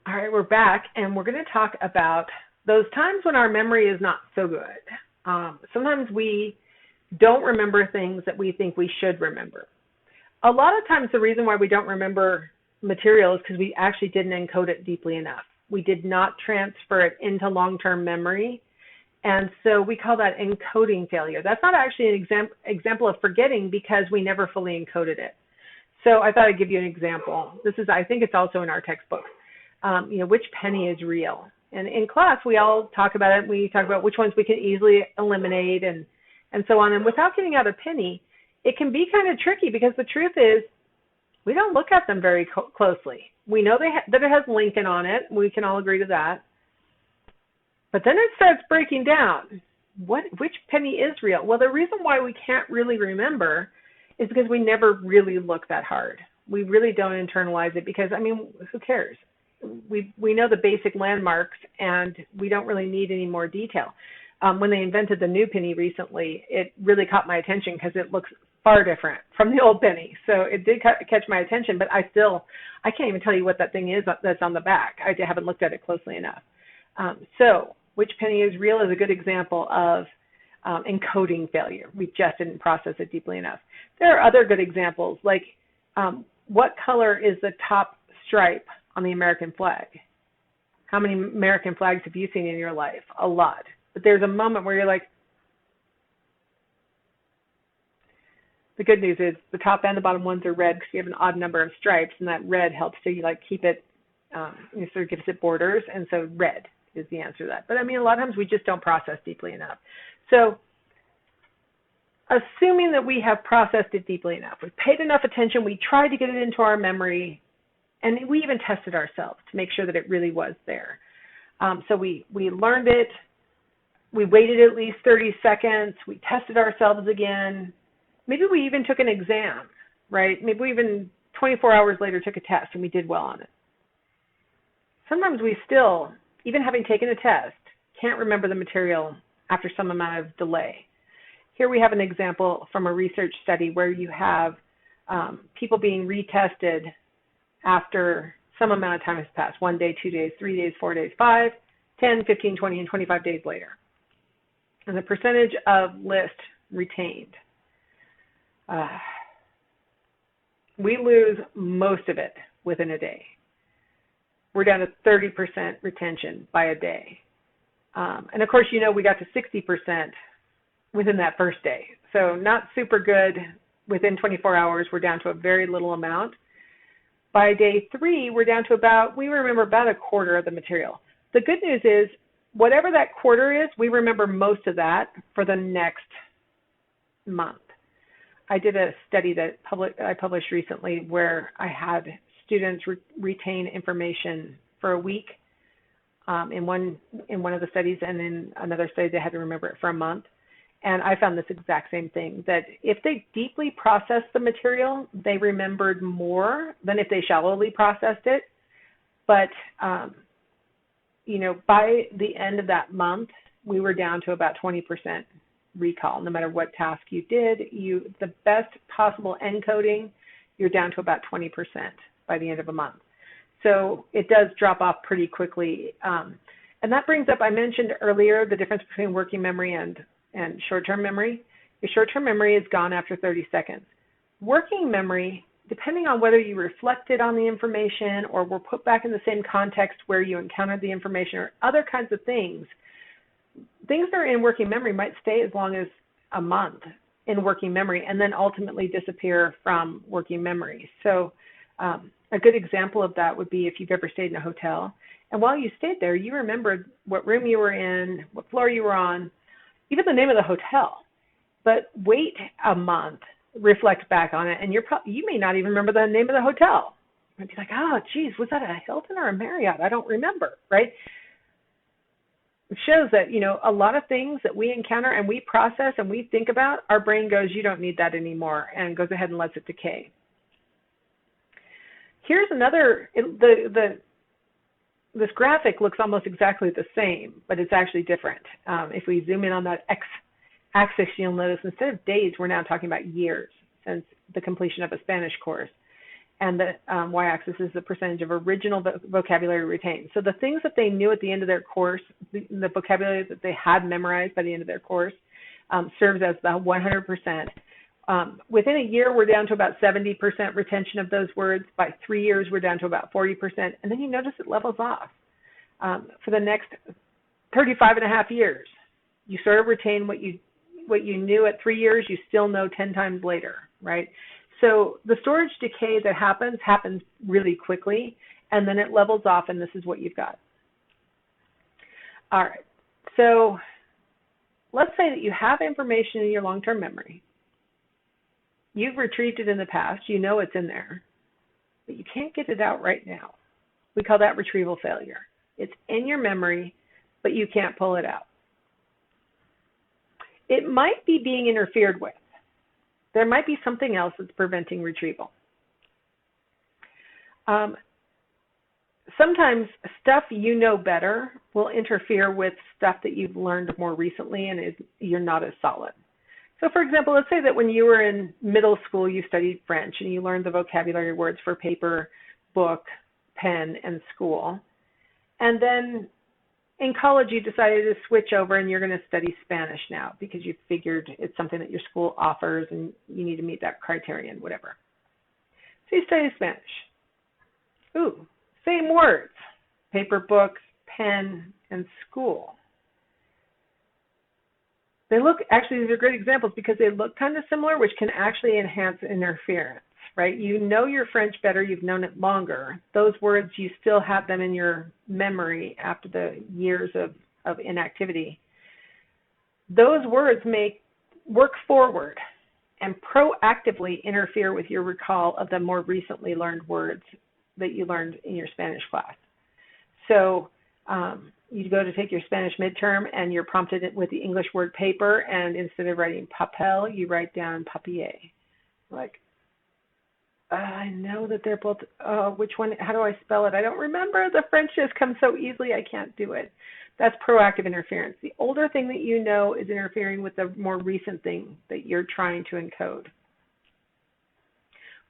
All right, we're back, and we're going to talk about those times when our memory is not so good. Sometimes we don't remember things that we think we should remember. A lot of times the reason why we don't remember material is because we actually didn't encode it deeply enough. We did not transfer it into long-term memory, and so we call that encoding failure. That's not actually an example of forgetting because we never fully encoded it. So I thought I'd give you an example. I think it's also in our textbook. Which penny is real? And in class, we all talk about it. We talk about which ones we can easily eliminate and so on. And without getting out a penny, it can be kind of tricky because the truth is we don't look at them very closely. We know that it has Lincoln on it. We can all agree to that. But then it starts breaking down. Which penny is real? Well, the reason why we can't really remember is because we never really look that hard. We really don't internalize it because, who cares? We know the basic landmarks and we don't really need any more detail. When they invented the new penny recently, it really caught my attention because it looks far different from the old penny. So it did catch my attention, but I can't even tell you what that thing is that's on the back. I haven't looked at it closely enough. So which penny is real is a good example of encoding failure. We just didn't process it deeply enough. There are other good examples, like what color is the top stripe on the American flag? How many American flags have you seen in your life? A lot. But there's a moment where you're like, the good news is the top and the bottom ones are red because you have an odd number of stripes, and that red helps to keep it, sort of gives it borders, and so red is the answer to that. But a lot of times we just don't process deeply enough. So assuming that we have processed it deeply enough, we've paid enough attention, we tried to get it into our memory, and we even tested ourselves to make sure that it really was there. So we learned it, we waited at least 30 seconds, we tested ourselves again. Maybe we even took an exam, right? Maybe we even 24 hours later took a test and we did well on it. Sometimes we still, even having taken a test, can't remember the material after some amount of delay. Here we have an example from a research study where you have people being retested after some amount of time has passed, 1 day, 2 days, 3 days, 4 days, 5, 10, 15, 20, and 25 days later. And the percentage of list retained. We lose most of it within a day. We're down to 30% retention by a day. And of course, we got to 60% within that first day. So not super good. Within 24 hours, we're down to a very little amount. By day 3, we're down to we remember about a quarter of the material. The good news is, whatever that quarter is, we remember most of that for the next month. I did a study that I published recently where I had students retain information for a week in one of the studies, and in another study they had to remember it for a month. And I found this exact same thing, that if they deeply processed the material, they remembered more than if they shallowly processed it. But, by the end of that month, we were down to about 20% recall. No matter what task you did, the best possible encoding, you're down to about 20% by the end of a month. So it does drop off pretty quickly. And that brings up, I mentioned earlier, the difference between working memory and short-term memory. Your short-term memory is gone after 30 seconds. Working memory, depending on whether you reflected on the information or were put back in the same context where you encountered the information or other kinds of things that are in working memory might stay as long as a month in working memory and then ultimately disappear from working memory. So a good example of that would be if you've ever stayed in a hotel, and while you stayed there, you remembered what room you were in, what floor you were on, even the name of the hotel. But wait a month, reflect back on it, and you may not even remember the name of the hotel. You might be like, oh, geez, was that a Hilton or a Marriott? I don't remember, right? It shows that, a lot of things that we encounter and we process and we think about, our brain goes, you don't need that anymore, and goes ahead and lets it decay. Here's another, this graphic looks almost exactly the same, but it's actually different. If we zoom in on that x-axis, you'll notice instead of days, we're now talking about years since the completion of a Spanish course. and the y-axis is the percentage of original vocabulary retained. So the things that they knew at the end of their course, the vocabulary that they had memorized by the end of their course, serves as the 100%. Within a year, we're down to about 70% retention of those words. By 3 years, we're down to about 40%. And then you notice it levels off. For the next 35 and a half years, you sort of retain what you knew at 3 years, you still know 10 times later, right? So the storage decay that happens really quickly, and then it levels off, and this is what you've got. All right, so let's say that you have information in your long-term memory. You've retrieved it in the past, you know it's in there, but you can't get it out right now. We call that retrieval failure. It's in your memory, but you can't pull it out. It might be being interfered with. There might be something else that's preventing retrieval. Sometimes stuff you know better will interfere with stuff that you've learned more recently and you're not as solid. So for example, let's say that when you were in middle school, you studied French and you learned the vocabulary words for paper, book, pen, and school. And then in college, you decided to switch over and you're going to study Spanish now because you figured it's something that your school offers and you need to meet that criterion, whatever. So you study Spanish. Ooh, same words, paper, books, pen, and school. They look, actually, these are great examples because they look kind of similar, which can actually enhance interference, right? You know your French better, you've known it longer. Those words, you still have them in your memory after the years of inactivity. Those words may work forward and proactively interfere with your recall of the more recently learned words that you learned in your Spanish class. So you go to take your Spanish midterm and you're prompted with the English word paper, and instead of writing papel, you write down papier. Like, I know that they're both, which one, how do I spell it? I don't remember. The French just comes so easily, I can't do it. That's proactive interference. The older thing that you know is interfering with the more recent thing that you're trying to encode.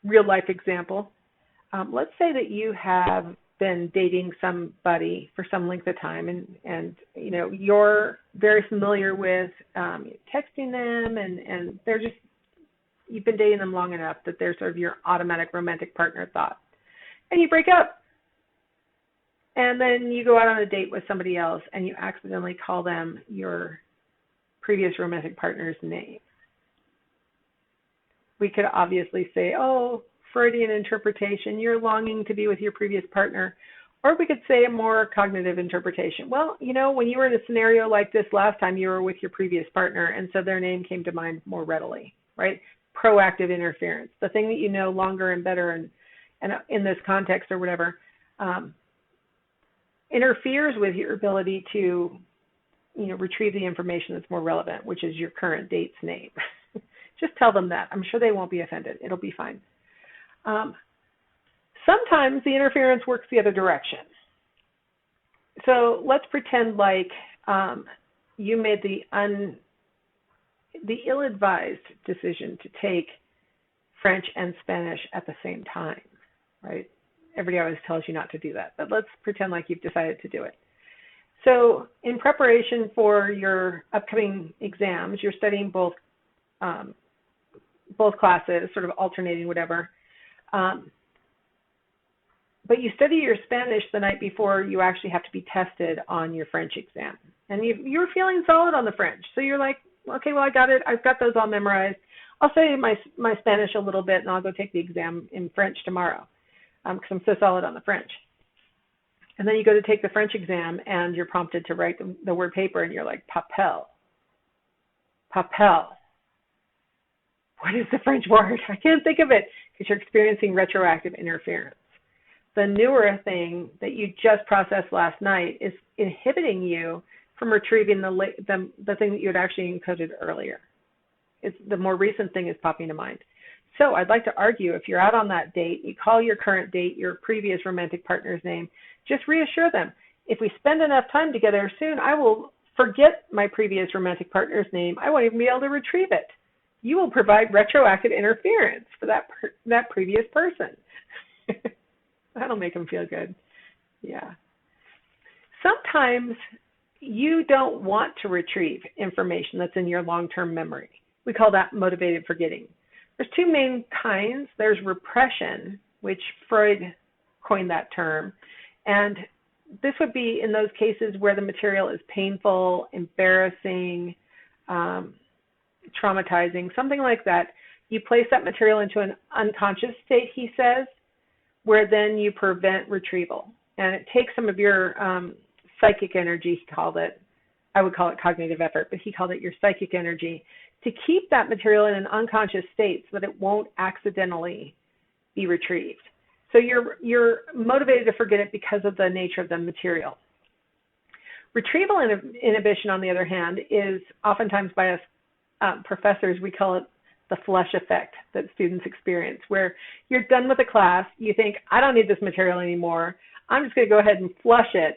Real life example. Let's say that you have been dating somebody for some length of time and you know, you're very familiar with texting them and they're just, you've been dating them long enough that they're sort of your automatic romantic partner thought. And you break up. And then you go out on a date with somebody else and you accidentally call them your previous romantic partner's name. We could obviously say, oh, Freudian interpretation, you're longing to be with your previous partner. Or we could say a more cognitive interpretation. Well, you know, when you were in a scenario like this last time, you were with your previous partner, and so their name came to mind more readily, right? Proactive interference, the thing that you know longer and better and in this context or whatever, interferes with your ability to, you know, retrieve the information that's more relevant, which is your current date's name. Just tell them that. I'm sure they won't be offended. It'll be fine. Sometimes the interference works the other direction. So let's pretend like you made the ill-advised decision to take French and Spanish at the same time, right? Everybody always tells you not to do that, but let's pretend like you've decided to do it. So in preparation for your upcoming exams, you're studying both classes, sort of alternating whatever. But you study your Spanish the night before you actually have to be tested on your French exam. And you're feeling solid on the French. So you're like, okay, well, I got it. I've got those all memorized. I'll study my Spanish a little bit, and I'll go take the exam in French tomorrow because I'm so solid on the French. And then you go to take the French exam, and you're prompted to write the word paper, and you're like, papel. Papel. What is the French word? I can't think of it because you're experiencing retroactive interference. The newer thing that you just processed last night is inhibiting you from retrieving the thing that you had actually encoded earlier. It's the more recent thing is popping to mind. So I'd like to argue if you're out on that date, you call your current date your previous romantic partner's name, just reassure them. If we spend enough time together soon, I will forget my previous romantic partner's name. I won't even be able to retrieve it. you will provide retroactive interference for that previous person. That'll make them feel good. Yeah. Sometimes you don't want to retrieve information that's in your long-term memory. We call that motivated forgetting. There's two main kinds. There's repression, which Freud coined that term, and this would be in those cases where the material is painful, embarrassing, traumatizing, something like that. You place that material into an unconscious state, he says, where then you prevent retrieval. And it takes some of your psychic energy, he called it. I would call it cognitive effort, but he called it your psychic energy, to keep that material in an unconscious state so that it won't accidentally be retrieved. So you're motivated to forget it because of the nature of the material. Retrieval inhibition, on the other hand, is oftentimes by us professors, we call it the flush effect that students experience, where you're done with the class, you think, I don't need this material anymore, I'm just going to go ahead and flush it,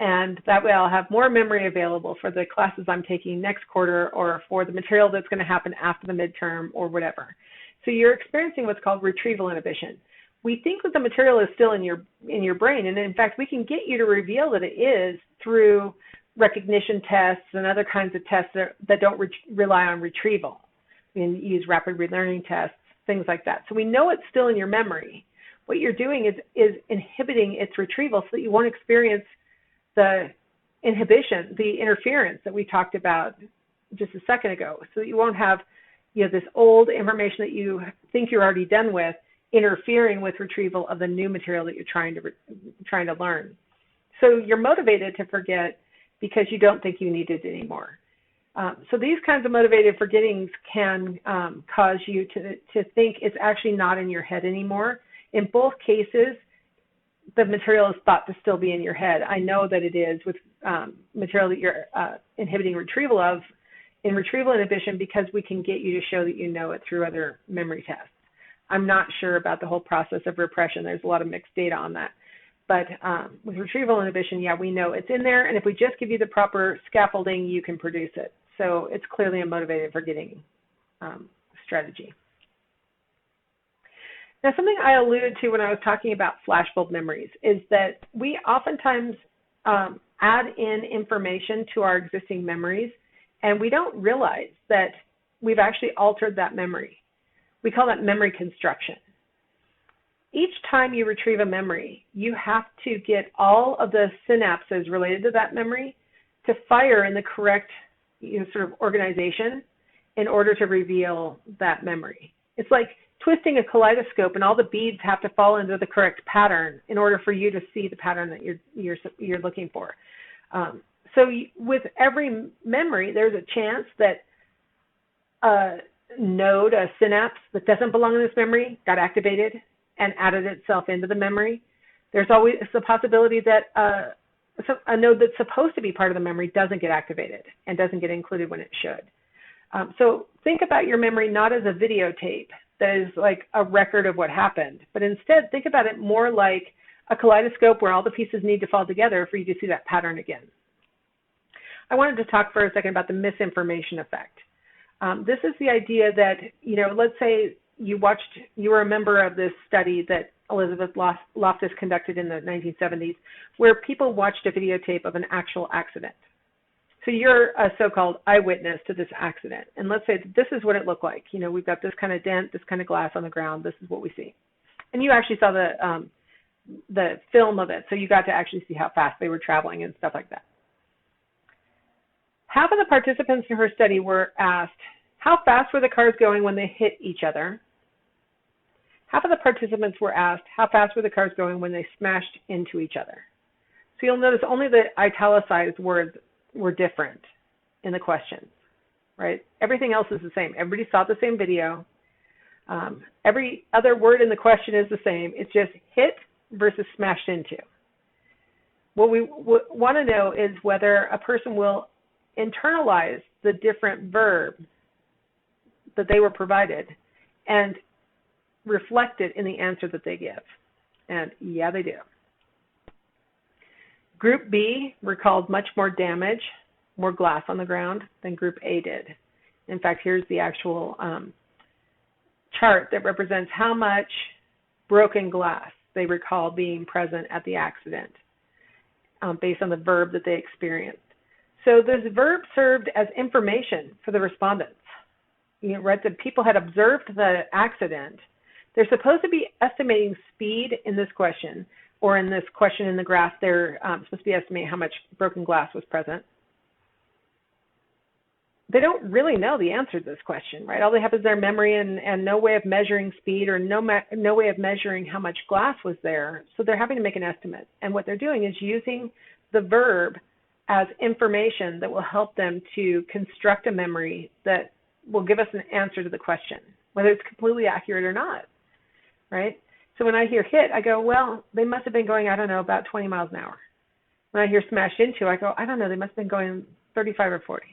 and that way I'll have more memory available for the classes I'm taking next quarter or for the material that's going to happen after the midterm or whatever. So you're experiencing what's called retrieval inhibition. We think that the material is still in your brain, and in fact, we can get you to reveal that it is through recognition tests and other kinds of tests that don't rely on retrieval. We can use rapid relearning tests, things like that. So we know it's still in your memory. What you're doing is inhibiting its retrieval so that you won't experience the inhibition, the interference that we talked about just a second ago, so that you won't have this old information that you think you're already done with interfering with retrieval of the new material that you're trying to learn. So you're motivated to forget because you don't think you need it anymore. So these kinds of motivated forgettings can cause you to think it's actually not in your head anymore. In both cases, the material is thought to still be in your head. I know that it is with material that you're inhibiting retrieval of in retrieval inhibition, because we can get you to show that you know it through other memory tests. I'm not sure about the whole process of repression. There's a lot of mixed data on that. But with retrieval inhibition, yeah, we know it's in there, and if we just give you the proper scaffolding, you can produce it. So it's clearly a motivated forgetting strategy. Now, something I alluded to when I was talking about flashbulb memories is that we oftentimes add in information to our existing memories, and we don't realize that we've actually altered that memory. We call that memory construction. Each time you retrieve a memory, you have to get all of the synapses related to that memory to fire in the correct sort of organization in order to reveal that memory. It's like twisting a kaleidoscope, and all the beads have to fall into the correct pattern in order for you to see the pattern that you're looking for. So with every memory, there's a chance that a node, a synapse that doesn't belong in this memory got activated and added itself into the memory. There's always the possibility that a node that's supposed to be part of the memory doesn't get activated and doesn't get included when it should. So think about your memory not as a videotape that is like a record of what happened, but instead think about it more like a kaleidoscope where all the pieces need to fall together for you to see that pattern again. I wanted to talk for a second about the misinformation effect. This is the idea that, let's say you were a member of this study that Elizabeth Loftus conducted in the 1970s, where people watched a videotape of an actual accident. So you're a so-called eyewitness to this accident. And let's say that this is what it looked like. We've got this kind of dent, this kind of glass on the ground. This is what we see. And you actually saw the film of it. So you got to actually see how fast they were traveling and stuff like that. Half of the participants in her study were asked, how fast were the cars going when they hit each other? Half of the participants were asked, how fast were the cars going when they smashed into each other? So you'll notice only the italicized words were different in the questions, right? Everything else is the same. Everybody saw the same video. Every other word in the question is the same. It's just hit versus smashed into. What we want to know is whether a person will internalize the different verbs that they were provided and reflect it in the answer that they give. And yeah, they do. Group B recalled much more damage, more glass on the ground than Group A did. In fact, here's the actual chart that represents how much broken glass they recall being present at the accident based on the verb that they experienced. So this verb served as information for the respondents. You know, right, the people had observed the accident. They're supposed to be estimating speed in this question, or in this question in the graph, they're supposed to be estimating how much broken glass was present. They don't really know the answer to this question, right? All they have is their memory and no way of measuring speed, or no way of measuring how much glass was there. So they're having to make an estimate. And what they're doing is using the verb as information that will help them to construct a memory that will give us an answer to the question, whether it's completely accurate or not, right? So when I hear hit, I go, well, they must have been going, I don't know, about 20 miles an hour. When I hear smashed into, I go, I don't know, they must have been going 35 or 40,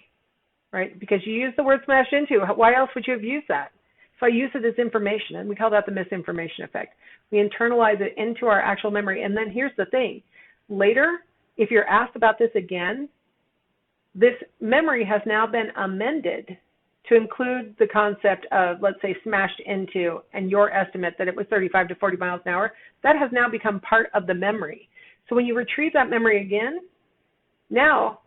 right? Because you use the word smashed into. Why else would you have used that? So I use it as information, and we call that the misinformation effect. We internalize it into our actual memory. And then here's the thing. Later, if you're asked about this again, this memory has now been amended to include the concept of, let's say, smashed into, and your estimate that it was 35 to 40 miles an hour. That has now become part of the memory. So when you retrieve that memory again, now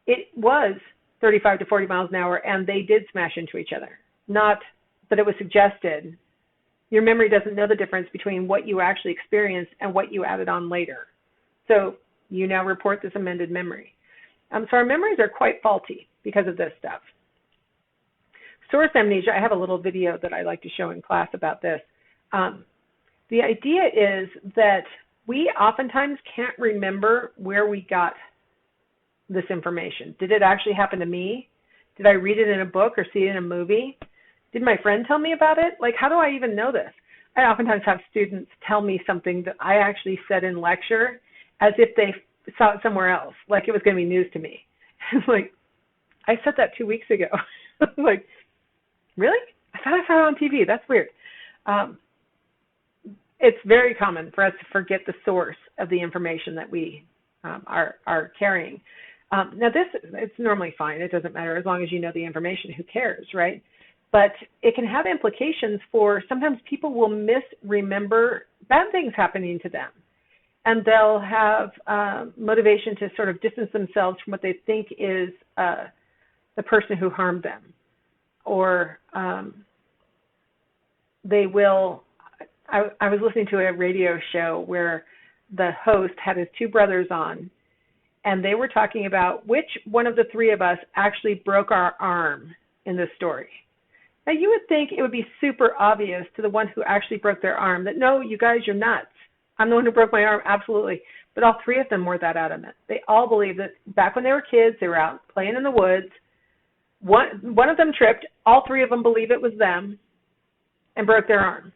it was 35 to 40 miles an hour, and they did smash into each other, not that it was suggested. Your memory doesn't know the difference between what you actually experienced and what you added on later. So you now report this amended memory. So our memories are quite faulty because of this stuff. Source amnesia, I have a little video that I like to show in class about this. The idea is that we oftentimes can't remember where we got this information. Did it actually happen to me? Did I read it in a book or see it in a movie? Did my friend tell me about it? Like, how do I even know this? I oftentimes have students tell me something that I actually said in lecture as if they saw it somewhere else, like it was going to be news to me. Like, I said that 2 weeks ago. Like, really? I thought I saw it on TV. That's weird. It's very common for us to forget the source of the information that we are carrying. Now, it's normally fine. It doesn't matter as long as you know the information. Who cares, right? But it can have implications for, sometimes people will misremember bad things happening to them. And they'll have motivation to sort of distance themselves from what they think is the person who harmed them. Or they will, I was listening to a radio show where the host had his two brothers on, and they were talking about which one of the three of us actually broke our arm in this story. Now, you would think it would be super obvious to the one who actually broke their arm that, no, you guys, you're nuts. I'm the one who broke my arm, absolutely. But all three of them were that adamant. They all believed that back when they were kids, they were out playing in the woods. One of them tripped. All three of them believe it was them and broke their arm.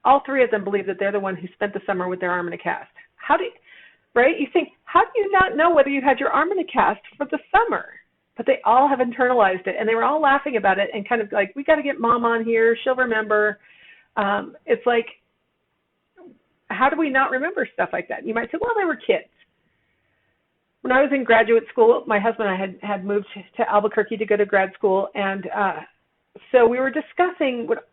All three of them believe that they're the one who spent the summer with their arm in a cast. Right? You think, how do you not know whether you had your arm in a cast for the summer? But they all have internalized it, and they were all laughing about it and kind of like, we got to get mom on here. She'll remember. It's like, how do we not remember stuff like that? You might say, well, they were kids. When I was in graduate school, my husband and I had moved to Albuquerque to go to grad school, and so we were discussing what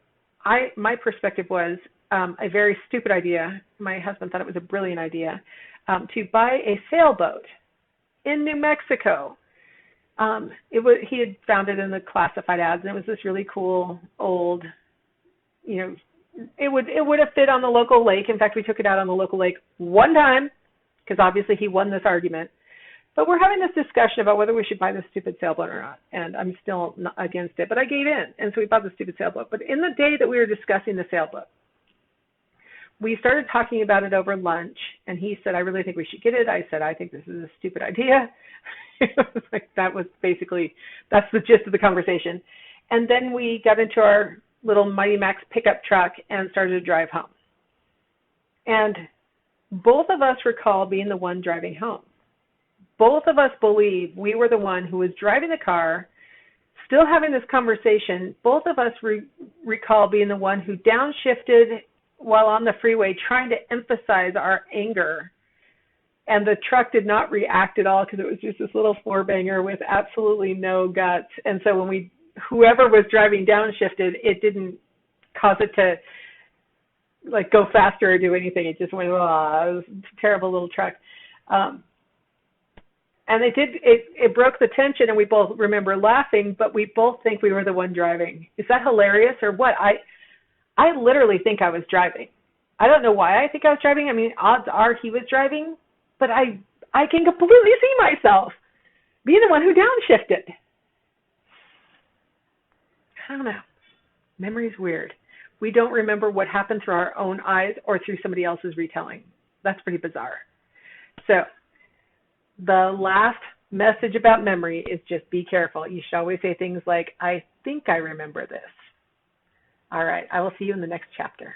my perspective was a very stupid idea. My husband thought it was a brilliant idea to buy a sailboat in New Mexico. He had found it in the classified ads, and it was this really cool old, it would have fit on the local lake. In fact, we took it out on the local lake one time because obviously he won this argument. But we're having this discussion about whether we should buy this stupid sailboat or not, and I'm still not against it. But I gave in, and so we bought the stupid sailboat. But in the day that we were discussing the sailboat, we started talking about it over lunch, and he said, I really think we should get it. I said, I think this is a stupid idea. That's the gist of the conversation. And then we got into our little Mighty Max pickup truck and started to drive home. And both of us recall being the one driving home. Both of us believe we were the one who was driving the car, still having this conversation. Both of us recall being the one who downshifted while on the freeway, trying to emphasize our anger. And the truck did not react at all because it was just this little four-banger with absolutely no guts. And so when we whoever was driving downshifted, it didn't cause it to like go faster or do anything. It just went, oh, it was a terrible little truck. And it broke the tension, and we both remember laughing, but we both think we were the one driving. Is that hilarious or what? I literally think I was driving. I don't know why I think I was driving. I mean, odds are he was driving, but I can completely see myself being the one who downshifted. I don't know. Memory's weird. We don't remember what happened through our own eyes or through somebody else's retelling. That's pretty bizarre. So the last message about memory is just be careful. You should always say things like, I think I remember this. All right, I will see you in the next chapter.